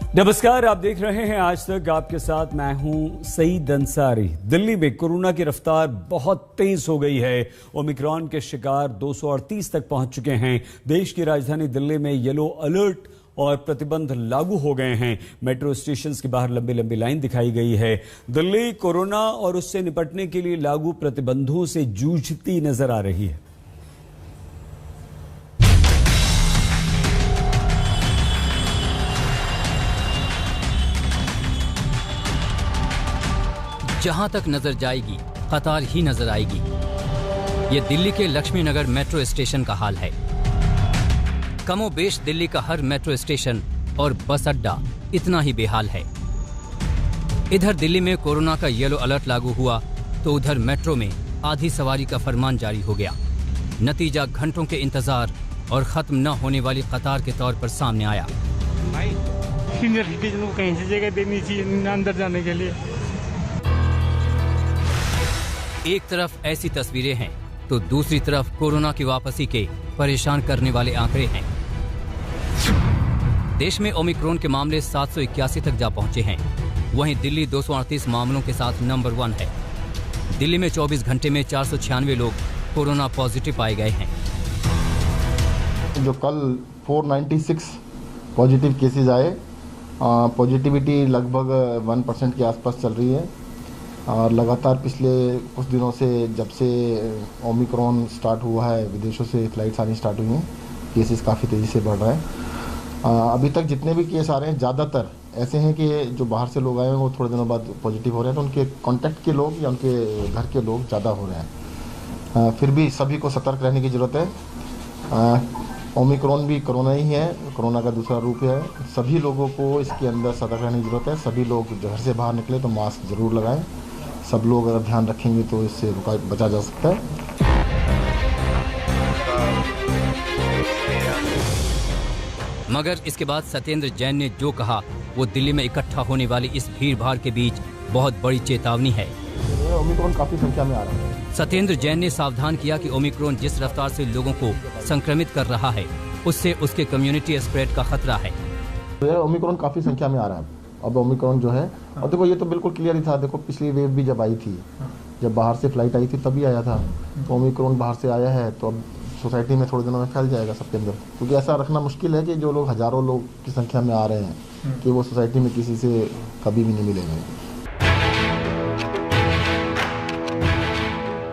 नमस्कार, आप देख रहे हैं आज तक। आपके साथ मैं हूं सईद अंसारी। दिल्ली में कोरोना की रफ्तार बहुत तेज हो गई है। ओमिक्रॉन के शिकार 238 तक पहुंच चुके हैं। देश की राजधानी दिल्ली में येलो अलर्ट और प्रतिबंध लागू हो गए हैं। मेट्रो स्टेशन के बाहर लंबी लंबी लाइन दिखाई गई है। दिल्ली कोरोना और उससे निपटने के लिए लागू प्रतिबंधों से जूझती नजर आ रही है। जहां तक नजर जाएगी कतार ही नजर आएगी। ये दिल्ली के लक्ष्मी नगर मेट्रो स्टेशन का हाल है। कमोबेश दिल्ली का हर मेट्रो स्टेशन और बस अड्डा इतना ही बेहाल है। इधर दिल्ली में कोरोना का येलो अलर्ट लागू हुआ तो उधर मेट्रो में आधी सवारी का फरमान जारी हो गया। नतीजा घंटों के इंतजार और खत्म न होने वाली कतार के तौर पर सामने आया। सीनियर सिटीजन को कहीं से जगह देनी चाहिए अंदर जाने के लिए। एक तरफ ऐसी तस्वीरें हैं तो दूसरी तरफ कोरोना की वापसी के परेशान करने वाले आंकड़े हैं। देश में ओमिक्रॉन के मामले 781 तक जा पहुंचे हैं। वहीं दिल्ली 238 मामलों के साथ नंबर 1 है। दिल्ली में 24 घंटे में 496 लोग कोरोना पॉजिटिव पाए गए हैं। जो कल 496 पॉजिटिव केसेस आए, पॉजिटिविटी लगभग 1% के आसपास चल रही है। और लगातार पिछले कुछ दिनों से जब से ओमिक्रॉन स्टार्ट हुआ है, विदेशों से फ्लाइट्स आनी स्टार्ट हुई हैं, केसेस काफ़ी तेज़ी से बढ़ रहा है। अभी तक जितने भी केस आ रहे हैं ज़्यादातर ऐसे हैं कि जो बाहर से लोग आए हैं वो थोड़े दिनों बाद पॉजिटिव हो रहे हैं, तो उनके कॉन्टैक्ट के लोग या उनके घर के लोग ज़्यादा हो रहे हैं। फिर भी सभी को सतर्क रहने की ज़रूरत है। ओमिक्रॉन भी कोरोना ही है, कोरोना का दूसरा रूप है। सभी लोगों को इसके अंदर सतर्क रहने की ज़रूरत है। सभी लोग घर से बाहर निकले तो मास्क ज़रूर लगाएं। सब लोग अगर ध्यान रखेंगे तो इससे बचा जा सकता है। मगर इसके बाद सत्येंद्र जैन ने जो कहा वो दिल्ली में इकट्ठा होने वाली इस भीड़ भाड़ के बीच बहुत बड़ी चेतावनी है। ओमिक्रॉन काफ़ी संख्या में आ रहा है। सत्येंद्र जैन ने सावधान किया कि ओमिक्रॉन जिस रफ्तार से लोगों को संक्रमित कर रहा है उससे उसके कम्युनिटी स्प्रेड का खतरा है। ओमिक्रॉन काफ़ी संख्या में आ रहा है। अब ओमिक्रॉन जो है, और देखो ये तो बिल्कुल क्लियर ही था। देखो पिछली वेव भी जब आई थी, जब बाहर से फ्लाइट आई थी तभी आया था। तो ओमिक्रॉन बाहर से आया है तो अब सोसाइटी में थोड़े दिनों में फैल जाएगा सबके अंदर, क्योंकि ऐसा रखना मुश्किल है कि जो लोग हज़ारों लोग की संख्या में आ रहे हैं कि वो सोसाइटी में किसी से कभी भी नहीं मिलेंगे।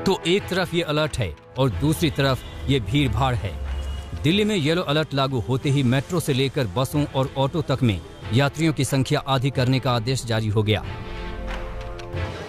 तो एक तरफ ये अलर्ट है और दूसरी तरफ ये भीड़ भाड़ है। दिल्ली में येलो अलर्ट लागू होते ही मेट्रो से लेकर बसों और ऑटो तक में यात्रियों की संख्या आधी करने का आदेश जारी हो गया।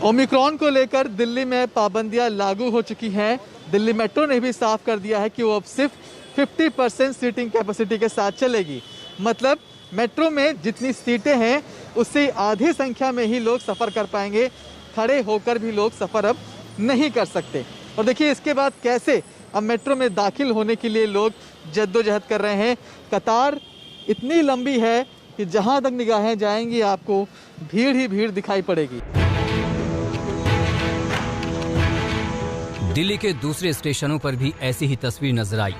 ओमिक्रॉन को लेकर दिल्ली में पाबंदियां लागू हो चुकी हैं। दिल्ली मेट्रो ने भी साफ कर दिया है कि वो अब सिर्फ 50% सीटिंग कैपेसिटी के साथ चलेगी। मतलब मेट्रो में जितनी सीटें हैं उससे आधी संख्या में ही लोग सफ़र कर पाएंगे। खड़े होकर भी लोग सफ़र अब नहीं कर सकते। और देखिए इसके बाद कैसे अब मेट्रो में दाखिल होने के लिए लोग जद्दोजहद कर रहे हैं। कतार इतनी लंबी है कि जहां तक निगाहें जाएंगी आपको भीड़ ही भीड़ दिखाई पड़ेगी। दिल्ली के दूसरे स्टेशनों पर भी ऐसी ही तस्वीर नजर आई।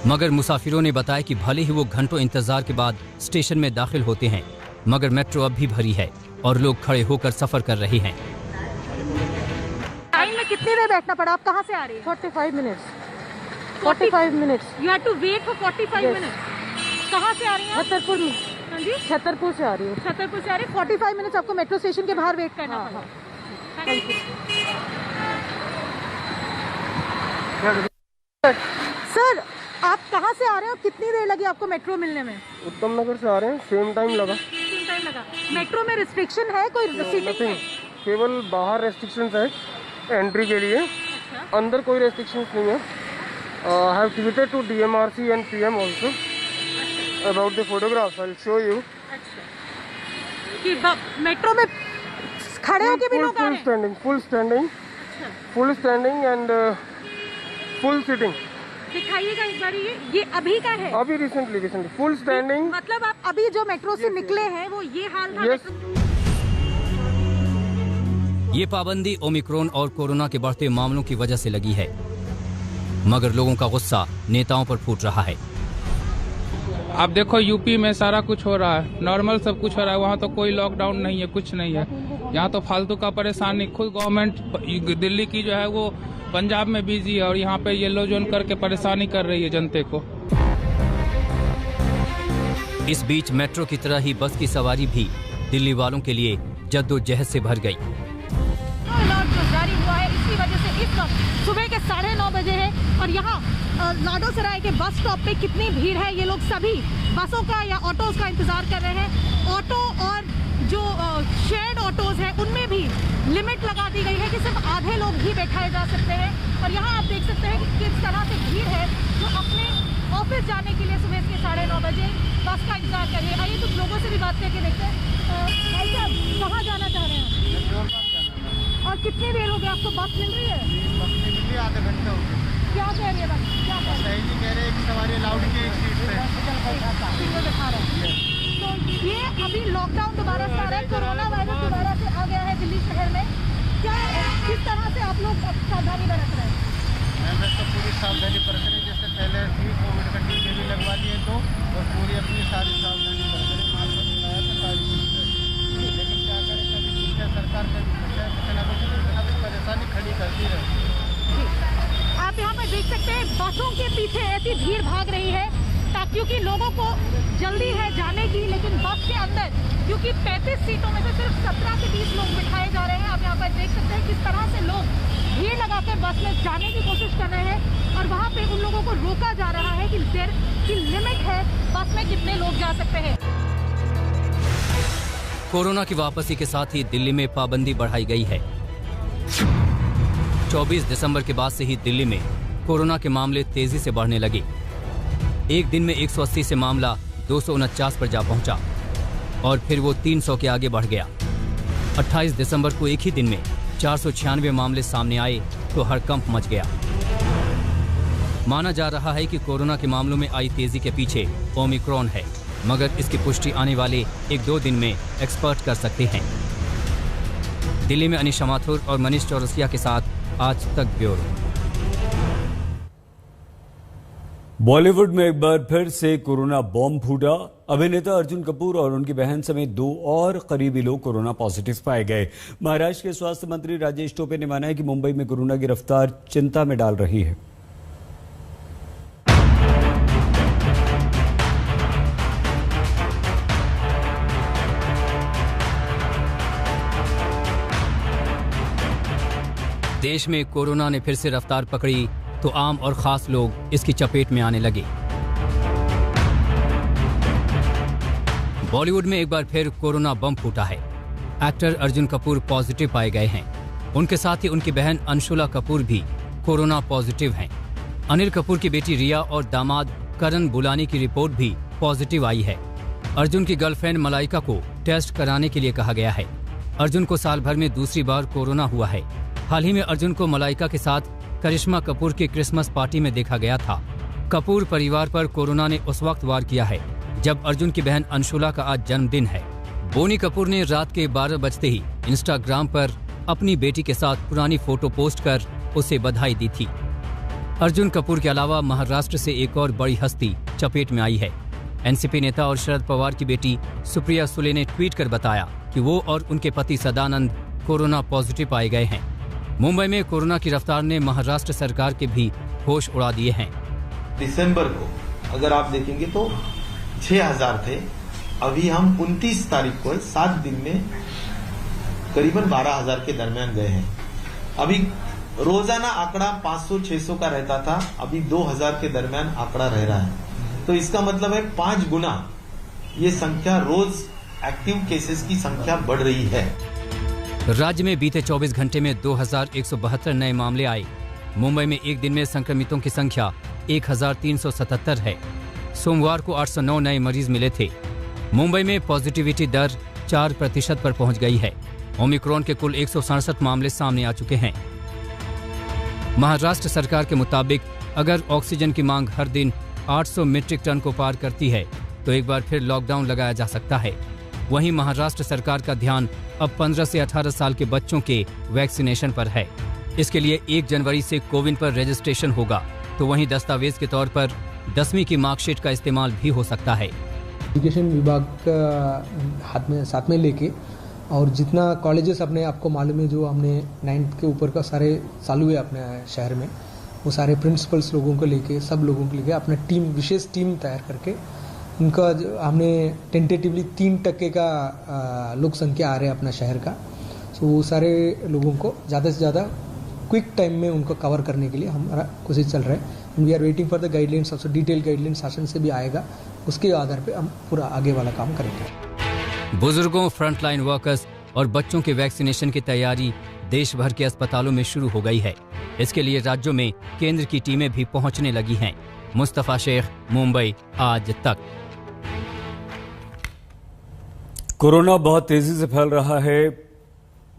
मगर मुसाफिरों ने बताया कि भले ही वो घंटों इंतजार के बाद स्टेशन में दाखिल होते हैं, मगर मेट्रो अब भी भरी है और लोग खड़े होकर सफर कर रहे हैं। लाइन में कितनी देर बैठना पड़ा? आप कहाँ से आ रही हैं? 45 minutes. 45 minutes. You have to wait for 45 minutes. कहाँ से आ रही हैं? छतरपुर में। हाँ जी, छतरपुर से आ रही हूँ। छतरपुर से आ रही हैं। 45 मिनट्स आपको मेट्रो स्टेशन के बाहर वेट करना पड़ा। सर, आप कहाँ से आ रहे हो? कितनी देर लगी आपको मेट्रो मिलने में? उत्तम नगर से आ रहे हैं, सेम टाइम लगा। मेट्रो में रिस्ट्रिक्शन है कोई? नहीं, केवल बाहर रेस्ट्रिक्शंस है एंट्री के लिए। अंदर कोई रेस्ट्रिक्शंस नहीं है। I have tweeted to DMRC and PM also about the photographs. I'll show you. कि मेट्रो में खड़े होके भी लोग आ रहे हैं? full standing and full sitting. दिखाइएगा एक बार। ये अभी का है? अभी रिसेंटली फुल स्टैंडिंग। मतलब आप अभी जो मेट्रो से निकले हैं वो ये हाल था? yes. ये पाबंदी ओमिक्रॉन और कोरोना के बढ़ते मामलों की वजह से लगी है, मगर लोगों का गुस्सा नेताओं पर फूट रहा है। आप देखो यूपी में सारा कुछ हो रहा है, नॉर्मल सब कुछ हो रहा है। वहाँ तो कोई लॉकडाउन नहीं है, कुछ नहीं है। यहाँ तो फालतू का परेशानी। खुद गवर्नमेंट दिल्ली की जो है वो पंजाब में बिजी है और यहाँ पे येलो जोन करके परेशानी कर रही है जनते को। इस बीच मेट्रो की तरह ही बस की सवारी भी दिल्ली वालों के लिए जद्दोजहद से भर गई। अलर्ट जो जारी हुआ है इसकी वजह से इस वक्त सुबह के 9:30 बजे है और यहाँ लाडोसराय के बस स्टॉप पे कितनी भीड़ है। ये लोग सभी बसों का या ऑटोज का इंतजार कर रहे हैं। ऑटो और जो शेयर्ड ऑटोज हैं उनमें भी लिमिट लगा दी गई है कि सिर्फ आधे लोग ही बैठाए जा सकते हैं। और यहाँ आप देख सकते हैं कि किस तरह से भीड़ है जो अपने ऑफिस जाने के लिए सुबह के 9:30 बजे बस का इंतजार कर रही है। आइए कुछ लोगों से भी बात करके देखते हैं। भाई साहब, कहाँ जाना चाह रहे हैं और कितनी देर हो गई आपको बस मिल रही है? बस मिल रही है, आधे घंटे हो गए। क्या कह रही है बस? क्या कह रही है? सही जी कह रहे हैं कि सवारी अलाउड की एक सीट पे दिखा रहे हैं। तो ये अभी लॉकडाउन दोबारा से आ रहा है, कोरोना वायरस दोबारा से आ गया है दिल्ली शहर में। क्या किस तरह से आप लोग सावधानी बरत रहे हैं? मैं तो पूरी सावधानी बरत रही, जैसे पहले भी कोविड का टीके भी लगवा लिए तो और पूरी अपनी सारी सावधानी बरत रही। मास्क लगाया तो सारी चीज़, लेकिन क्या करें, कभी दूसरे सरकार का कुछ ना कुछ परेशानी खड़ी करती रहती है। आप यहाँ पर देख सकते हैं बसों के पीछे ऐसी भीड़ भाग रही है क्योंकि लोगों को जल्दी है जाने की, लेकिन बस के अंदर क्योंकि 35 सीटों में से सिर्फ 17 से 20 लोग बिठाए जा रहे हैं। आप यहाँ पर देख सकते हैं किस तरह से लोग भीड़ लगाकर बस में जाने की कोशिश कर रहे हैं और वहाँ पे उन लोगों को रोका जा रहा है कि लिमिट है बस में कितने लोग जा सकते हैं। कोरोना की वापसी के साथ ही दिल्ली में पाबंदी बढ़ाई गई है। 24 दिसंबर के बाद से ही दिल्ली में कोरोना के मामले तेजी से बढ़ने लगे। एक दिन में 180 से मामला 249 पर जा पहुंचा और फिर वो 300 के आगे बढ़ गया। 28 दिसंबर को एक ही दिन में 496 मामले सामने आए तो हड़कंप मच गया। माना जा रहा है कि कोरोना के मामलों में आई तेजी के पीछे ओमिक्रॉन है, मगर इसकी पुष्टि आने वाले 1-2 दिन में एक्सपर्ट कर सकते हैं। दिल्ली में अनिशा माथुर और मनीष चौरसिया के साथ आज तक ब्यूरो। बॉलीवुड में एक बार फिर से कोरोना बॉम्ब फूटा। अभिनेता अर्जुन कपूर और उनकी बहन समेत 2 और करीबी लोग कोरोना पॉजिटिव पाए गए। महाराष्ट्र के स्वास्थ्य मंत्री राजेश टोपे ने माना है कि मुंबई में कोरोना की रफ्तार चिंता में डाल रही है। देश में कोरोना ने फिर से रफ्तार पकड़ी तो आम और खास लोग इसकी चपेट में आने लगे। बॉलीवुड में एक बार फिर कोरोना बम फूटा है। एक्टर अर्जुन कपूर पॉजिटिव पाए गए हैं। उनके साथ ही उनकी बहन अंशुला कपूर भी कोरोना पॉजिटिव हैं। अनिल कपूर की बेटी रिया और दामाद करण बुलानी की रिपोर्ट भी पॉजिटिव आई है। अर्जुन की गर्लफ्रेंड मलाइका को टेस्ट कराने के लिए कहा गया है। अर्जुन को साल भर में दूसरी बार कोरोना हुआ है। हाल ही में अर्जुन को मलाइका के साथ करिश्मा कपूर की क्रिसमस पार्टी में देखा गया था। कपूर परिवार पर कोरोना ने उस वक्त वार किया है जब अर्जुन की बहन अंशुला का आज जन्मदिन है। बोनी कपूर ने रात के 12 बजते ही इंस्टाग्राम पर अपनी बेटी के साथ पुरानी फोटो पोस्ट कर उसे बधाई दी थी। अर्जुन कपूर के अलावा महाराष्ट्र से एक और बड़ी हस्ती चपेट में आई है। एनसीपी नेता और शरद पवार की बेटी सुप्रिया सुले ने ट्वीट कर बताया कि वो और उनके पति सदानंद कोरोना पॉजिटिव पाए गए हैं। मुंबई में कोरोना की रफ्तार ने महाराष्ट्र सरकार के भी होश उड़ा दिए हैं। दिसंबर को अगर आप देखेंगे तो 6000 थे। अभी हम 29 तारीख को 7 दिन में करीबन 12000 के दरमियान गए हैं। अभी रोजाना आंकड़ा 500-600 का रहता था, अभी 2000 के दरमियान आंकड़ा रह रहा है। तो इसका मतलब है 5 गुना ये संख्या, रोज एक्टिव केसेस की संख्या बढ़ रही है। राज्य में बीते 24 घंटे में 2172 नए मामले आए। मुंबई में एक दिन में संक्रमितों की संख्या 1377 है। सोमवार को 809 नए मरीज मिले थे। मुंबई में पॉजिटिविटी दर 4% पर पहुंच गई है। ओमिक्रॉन के कुल 167 मामले सामने आ चुके हैं। महाराष्ट्र सरकार के मुताबिक अगर ऑक्सीजन की मांग हर दिन 800 मीट्रिक टन को पार करती है तो एक बार फिर लॉकडाउन लगाया जा सकता है। वहीं महाराष्ट्र सरकार का ध्यान अब 15 से 18 साल के बच्चों के वैक्सीनेशन पर है। इसके लिए 1 जनवरी से कोविन पर रजिस्ट्रेशन होगा, तो वहीं दस्तावेज के तौर पर 10वीं की मार्कशीट का इस्तेमाल भी हो सकता है। एजुकेशन विभाग का साथ में लेके और जितना कॉलेजेस अपने आपको मालूम है जो हमने 9th के ऊपर का सारे चालू है अपने शहर में, वो सारे प्रिंसिपल्स लोगों को लेके सब लोगों को लेके अपना टीम विशेष टीम तैयार करके उनका हमने टेंटेटिवली 3% का लोक संख्या आ रहे हैं अपना शहर का। सो वो सारे लोगों को ज़्यादा से ज़्यादा क्विक टाइम में उनको कवर करने के लिए हमारा कोशिश चल रहा है। We are waiting for the guidelines, also detail guideline शासन से भी आएगा, उसके आधार पे हम पूरा आगे वाला काम करेंगे। बुजुर्गों, फ्रंटलाइन वर्कर्स और बच्चों के वैक्सीनेशन की तैयारी देश भर के अस्पतालों में शुरू हो गई है। इसके लिए राज्यों में केंद्र की टीमें भी पहुंचने लगी हैं। मुस्तफा शेख, मुंबई, आज तक। कोरोना बहुत तेजी से फैल रहा है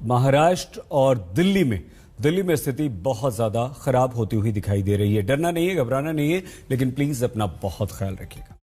महाराष्ट्र और दिल्ली में स्थिति बहुत ज्यादा खराब होती हुई दिखाई दे रही है। डरना नहीं है, घबराना नहीं है, लेकिन प्लीज अपना बहुत ख्याल रखिएगा।